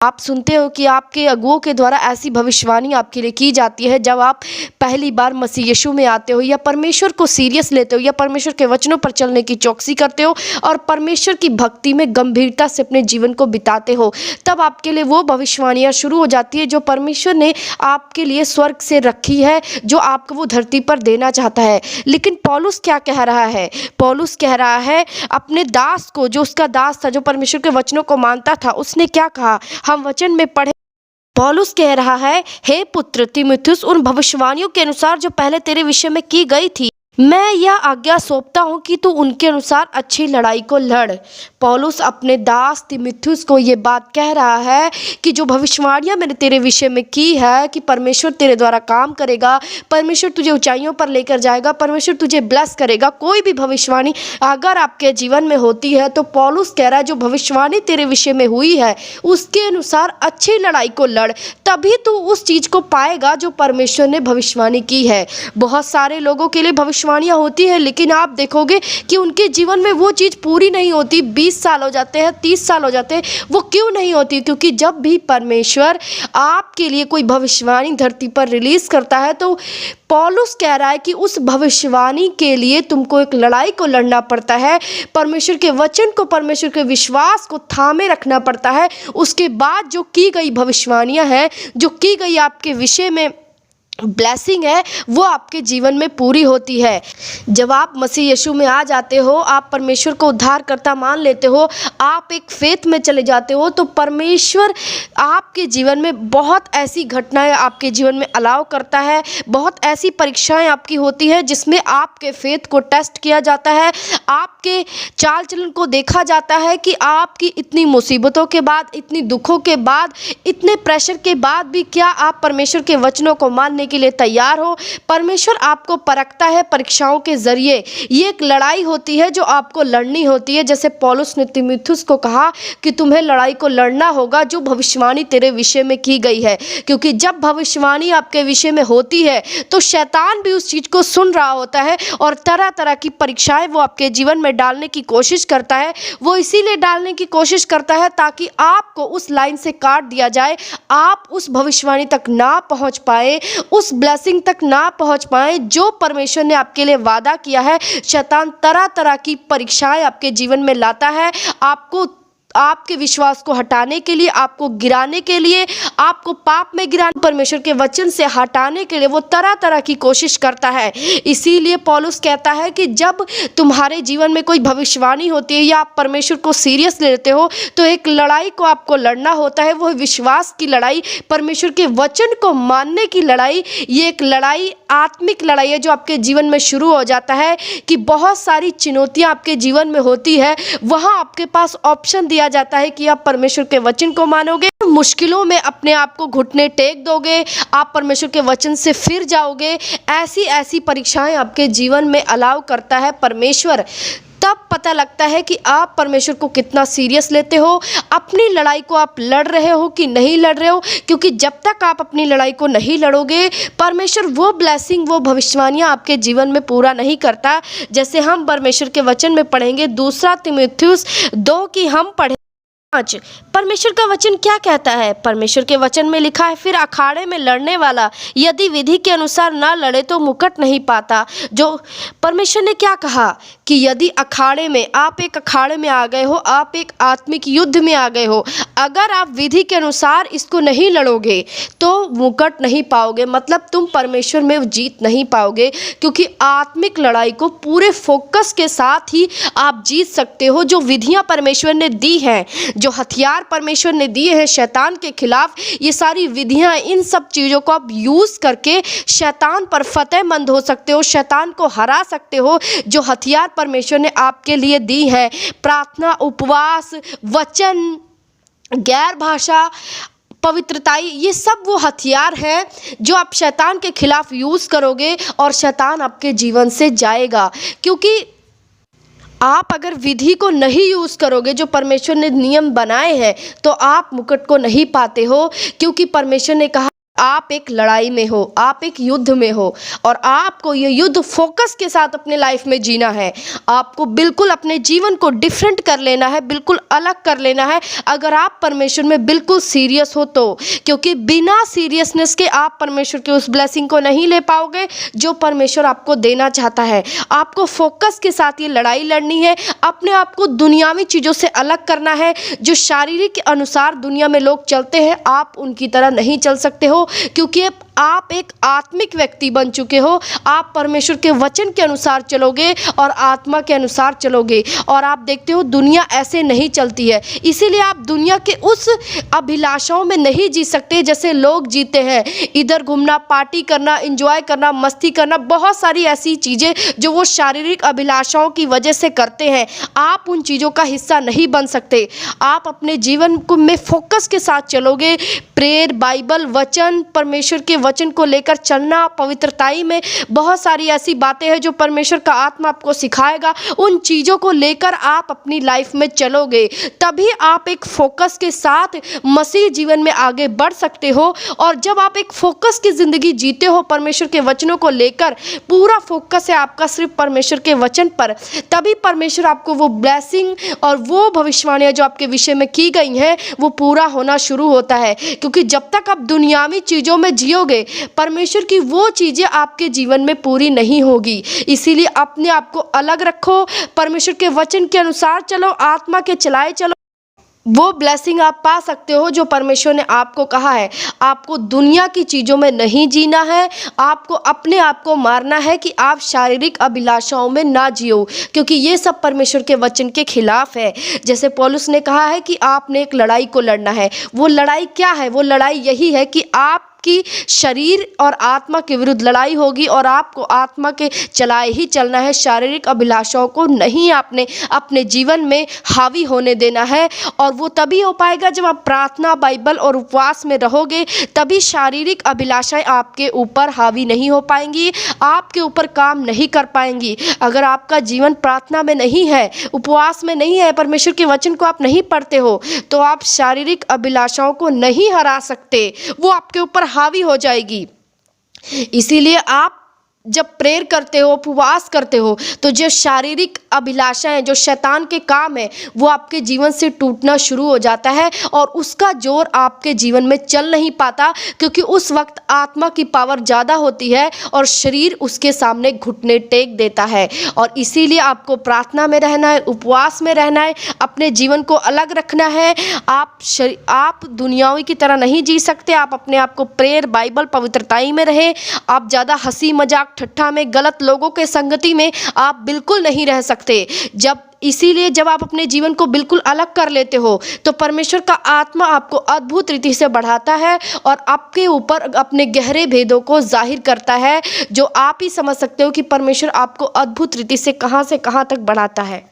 आप सुनते हो कि आपके अगुओं के द्वारा ऐसी भविष्यवाणी आपके लिए की जाती है जब आप पहली बार मसीह यीशु में आते हो या परमेश्वर को सीरियस लेते हो या परमेश्वर के वचनों पर चलने की चौकसी करते हो और परमेश्वर की भक्ति में गंभीरता से अपने जीवन को बिताते हो, तब आपके लिए वो भविष्यवाणियाँ शुरू हो जाती है जो परमेश्वर ने आपके लिए स्वर्ग से रखी है, जो आपको वो धरती पर देना चाहता है। लेकिन पौलुस क्या कह रहा है? पौलुस कह रहा है अपने दास को, जो उसका दास था, जो परमेश्वर के वचनों को मानता था, उसने क्या कहा? हम वचन में पढ़े, पौलुस कह रहा है, हे पुत्र तीमुथियुस, उन भविष्यवाणियों के अनुसार जो पहले तेरे विषय में की गई थी, मैं यह आज्ञा सौंपता हूँ कि तू उनके अनुसार अच्छी लड़ाई को लड़। पौलुस अपने दास तीमुथियुस को ये बात कह रहा है कि जो भविष्यवाणियाँ मैंने तेरे विषय में की है कि परमेश्वर तेरे द्वारा काम करेगा, परमेश्वर तुझे ऊंचाइयों पर लेकर जाएगा, परमेश्वर तुझे ब्लेस करेगा, कोई भी भविष्यवाणी अगर आपके जीवन में होती है तो पौलुस कह रहा है जो भविष्यवाणी तेरे विषय में हुई है उसके अनुसार अच्छी लड़ाई को लड़, तभी तू उस चीज़ को पाएगा जो परमेश्वर ने भविष्यवाणी की है। बहुत सारे लोगों के लिए भविष्यवाणियाँ होती है, लेकिन आप देखोगे कि उनके जीवन में वो चीज़ पूरी नहीं होती। 20 साल हो जाते हैं, 30 साल हो जाते हैं, वो क्यों नहीं होती? क्योंकि जब भी परमेश्वर आपके लिए कोई भविष्यवाणी धरती पर रिलीज करता है तो पौलुस कह रहा है कि उस भविष्यवाणी के लिए तुमको एक लड़ाई को लड़ना पड़ता है, परमेश्वर के वचन को, परमेश्वर के विश्वास को थामे रखना पड़ता है। उसके बाद जो की गई भविष्यवाणियाँ हैं, जो की गई आपके विषय में ब्लेसिंग है, वो आपके जीवन में पूरी होती है। जब आप मसीह यीशु में आ जाते हो, आप परमेश्वर को उद्धारकर्ता मान लेते हो, आप एक फेथ में चले जाते हो, तो परमेश्वर आपके जीवन में बहुत ऐसी घटनाएं आपके जीवन में अलाउ करता है, बहुत ऐसी परीक्षाएं आपकी होती है जिसमें आपके फेथ को टेस्ट किया जाता है, आपके चाल चलन को देखा जाता है कि आपकी इतनी मुसीबतों के बाद, इतनी दुखों के बाद, इतने प्रेशर के बाद भी क्या आप परमेश्वर के वचनों को मानने के लिए तैयार हो। परमेश्वर आपको परखता है परीक्षाओं के जरिए। ये एक लड़ाई होती है जो आपको लड़नी होती है। जैसे पौलुस ने तीमुथियुस को कहा कि तुम्हें लड़ाई को लड़ना होगा जो भविष्यवाणी तेरे विषय में की गई है, क्योंकि जब भविष्यवाणी आपके विषय में होती है तो शैतान भी उस चीज़ को सुन रहा होता है और तरह तरह की परीक्षाएं वो आपके जीवन में डालने की कोशिश करता है। वो इसीलिए डालने की कोशिश करता है ताकि आपको उस लाइन से काट दिया जाए, आप उस भविष्यवाणी तक ना पहुंच पाए, उस ब्लेसिंग तक ना पहुंच पाए जो परमेश्वर ने आपके लिए वादा किया है। शैतान तरह तरह की परीक्षाएं आपके जीवन में लाता है, आपको, आपके विश्वास को हटाने के लिए, आपको गिराने के लिए, आपको पाप में गिराने, परमेश्वर के वचन से हटाने के लिए वो तरह तरह की कोशिश करता है। इसीलिए पौलुस कहता है कि जब तुम्हारे जीवन में कोई भविष्यवाणी होती है या आप परमेश्वर को सीरियस लेते हो तो एक लड़ाई को आपको लड़ना होता है। वो विश्वास की लड़ाई, परमेश्वर के वचन को मानने की लड़ाई। ये एक लड़ाई, आत्मिक लड़ाई है जो आपके जीवन में शुरू हो जाता है कि बहुत सारी चुनौतियाँ आपके जीवन में होती है, वहाँ आपके पास ऑप्शन दिया जाता है कि आप परमेश्वर के वचन को मानोगे, मुश्किलों में अपने आप को घुटने टेक दोगे, आप परमेश्वर के वचन से फिर जाओगे। ऐसी ऐसी परीक्षाएं आपके जीवन में अलाउ करता है परमेश्वर। तब पता लगता है कि आप परमेश्वर को कितना सीरियस लेते हो, अपनी लड़ाई को आप लड़ रहे हो कि नहीं लड़ रहे हो। क्योंकि जब तक आप अपनी लड़ाई को नहीं लड़ोगे, परमेश्वर वो ब्लेसिंग, वो भविष्यवाणियाँ आपके जीवन में पूरा नहीं करता। जैसे हम परमेश्वर के वचन में पढ़ेंगे, दूसरा तीमुथियुस 2 की हम पढ़े 5, परमेश्वर का वचन क्या कहता है? परमेश्वर के वचन में लिखा है, फिर अखाड़े में लड़ने वाला यदि विधि के अनुसार ना लड़े तो मुकुट नहीं पाता। जो परमेश्वर ने क्या कहा कि यदि अखाड़े में, आप एक अखाड़े में आ गए हो, आप एक आत्मिक युद्ध में आ गए हो, अगर आप विधि के अनुसार इसको नहीं लड़ोगे तो मुकुट नहीं पाओगे, मतलब तुम परमेश्वर में जीत नहीं पाओगे। क्योंकि आत्मिक लड़ाई को पूरे फोकस के साथ ही आप जीत सकते हो। जो विधियाँ परमेश्वर ने दी हैं, जो हथियार परमेश्वर ने दिए हैं शैतान के खिलाफ, ये सारी विधियां, इन सब चीज़ों को आप यूज़ करके शैतान पर फतेहमंद हो सकते हो, शैतान को हरा सकते हो। जो हथियार परमेश्वर ने आपके लिए दी है, प्रार्थना, उपवास, वचन, गैर भाषा, पवित्रताई, ये सब वो हथियार हैं जो आप शैतान के खिलाफ यूज़ करोगे और शैतान आपके जीवन से जाएगा। क्योंकि आप अगर विधि को नहीं यूज़ करोगे, जो परमेश्वर ने नियम बनाए हैं, तो आप मुकुट को नहीं पाते हो। क्योंकि परमेश्वर ने कहा आप एक लड़ाई में हो, आप एक युद्ध में हो और आपको ये युद्ध फोकस के साथ अपने लाइफ में जीना है। आपको बिल्कुल अपने जीवन को डिफरेंट कर लेना है, बिल्कुल अलग कर लेना है, अगर आप परमेश्वर में बिल्कुल सीरियस हो तो। क्योंकि बिना सीरियसनेस के आप परमेश्वर के उस ब्लेसिंग को नहीं ले पाओगे जो परमेश्वर आपको देना चाहता है। आपको फोकस के साथ ये लड़ाई लड़नी है, अपने आप को दुनियावी चीज़ों से अलग करना है। जो शारीरिक के अनुसार दुनिया में लोग चलते हैं, आप उनकी तरह नहीं चल सकते हो, क्योंकि आप एक आत्मिक व्यक्ति बन चुके हो। आप परमेश्वर के वचन के अनुसार चलोगे और आत्मा के अनुसार चलोगे। और आप देखते हो दुनिया ऐसे नहीं चलती है, इसीलिए आप दुनिया के उस अभिलाषाओं में नहीं जी सकते जैसे लोग जीते हैं। इधर घूमना, पार्टी करना, एंजॉय करना, मस्ती करना, बहुत सारी ऐसी चीज़ें जो वो शारीरिक अभिलाषाओं की वजह से करते हैं। आप उन चीज़ों का हिस्सा नहीं बन सकते। आप अपने जीवन को में फोकस के साथ चलोगे। प्रेयर, बाइबल, वचन, परमेश्वर के वचन को लेकर चलना, पवित्रताई में बहुत सारी ऐसी बातें हैं जो परमेश्वर का आत्मा आपको सिखाएगा। उन चीज़ों को लेकर आप अपनी लाइफ में चलोगे, तभी आप एक फोकस के साथ मसीह जीवन में आगे बढ़ सकते हो। और जब आप एक फोकस की ज़िंदगी जीते हो परमेश्वर के वचनों को लेकर, पूरा फोकस है आपका सिर्फ परमेश्वर के वचन पर, तभी परमेश्वर आपको वो ब्लेसिंग और वो भविष्यवाणियाँ जो आपके विषय में की गई हैं वो पूरा होना शुरू होता है। क्योंकि जब तक आप दुनियावी चीज़ों में जियोगे, परमेश्वर की वो चीज़ें आपके जीवन में पूरी नहीं होगी। इसीलिए अपने आप को अलग रखो, परमेश्वर के वचन के अनुसार चलो, आत्मा के चलाए चलो। वो ब्लेसिंग आप पा सकते हो जो परमेश्वर ने आपको कहा है। आपको दुनिया की चीज़ों में नहीं जीना है, आपको अपने आप को मारना है कि आप शारीरिक अभिलाषाओं में ना जियो, क्योंकि ये सब परमेश्वर के वचन के खिलाफ है। जैसे पौलुस ने कहा है कि आपने एक लड़ाई को लड़ना है। वो लड़ाई क्या है? वो लड़ाई यही है कि आपकी शरीर और आत्मा के विरुद्ध लड़ाई होगी और आपको आत्मा के चलाए ही चलना है। शारीरिक अभिलाषाओं को नहीं आपने अपने जीवन में हावी होने देना है। और वो तभी हो पाएगा जब आप प्रार्थना, बाइबल और उपवास में रहोगे, तभी शारीरिक अभिलाषाएं आपके ऊपर हावी नहीं हो पाएंगी, आपके ऊपर काम नहीं कर पाएंगी। अगर आपका जीवन प्रार्थना में नहीं है, उपवास में नहीं है, परमेश्वर के वचन को आप नहीं पढ़ते हो, तो आप शारीरिक अभिलाषाओं को नहीं हरा सकते, वो आपके ऊपर हावी हो जाएगी। इसीलिए आप जब प्रेयर करते हो, उपवास करते हो, तो जो शारीरिक अभिलाषाएं, जो शैतान के काम है, वो आपके जीवन से टूटना शुरू हो जाता है और उसका जोर आपके जीवन में चल नहीं पाता, क्योंकि उस वक्त आत्मा की पावर ज़्यादा होती है और शरीर उसके सामने घुटने टेक देता है। और इसीलिए आपको प्रार्थना में रहना है, उपवास में रहना है, अपने जीवन को अलग रखना है। आप दुनियावी की तरह नहीं जी सकते। आप अपने आप को प्रेयर, बाइबल, पवित्रताई में रहे। आप ज़्यादा हंसी मजाक ठट्ठा में, गलत लोगों के संगति में आप बिल्कुल नहीं रह सकते। इसीलिए जब आप अपने जीवन को बिल्कुल अलग कर लेते हो, तो परमेश्वर का आत्मा आपको अद्भुत रीति से बढ़ाता है और आपके ऊपर अपने गहरे भेदों को जाहिर करता है, जो आप ही समझ सकते हो कि परमेश्वर आपको अद्भुत रीति से कहाँ तक बढ़ाता है।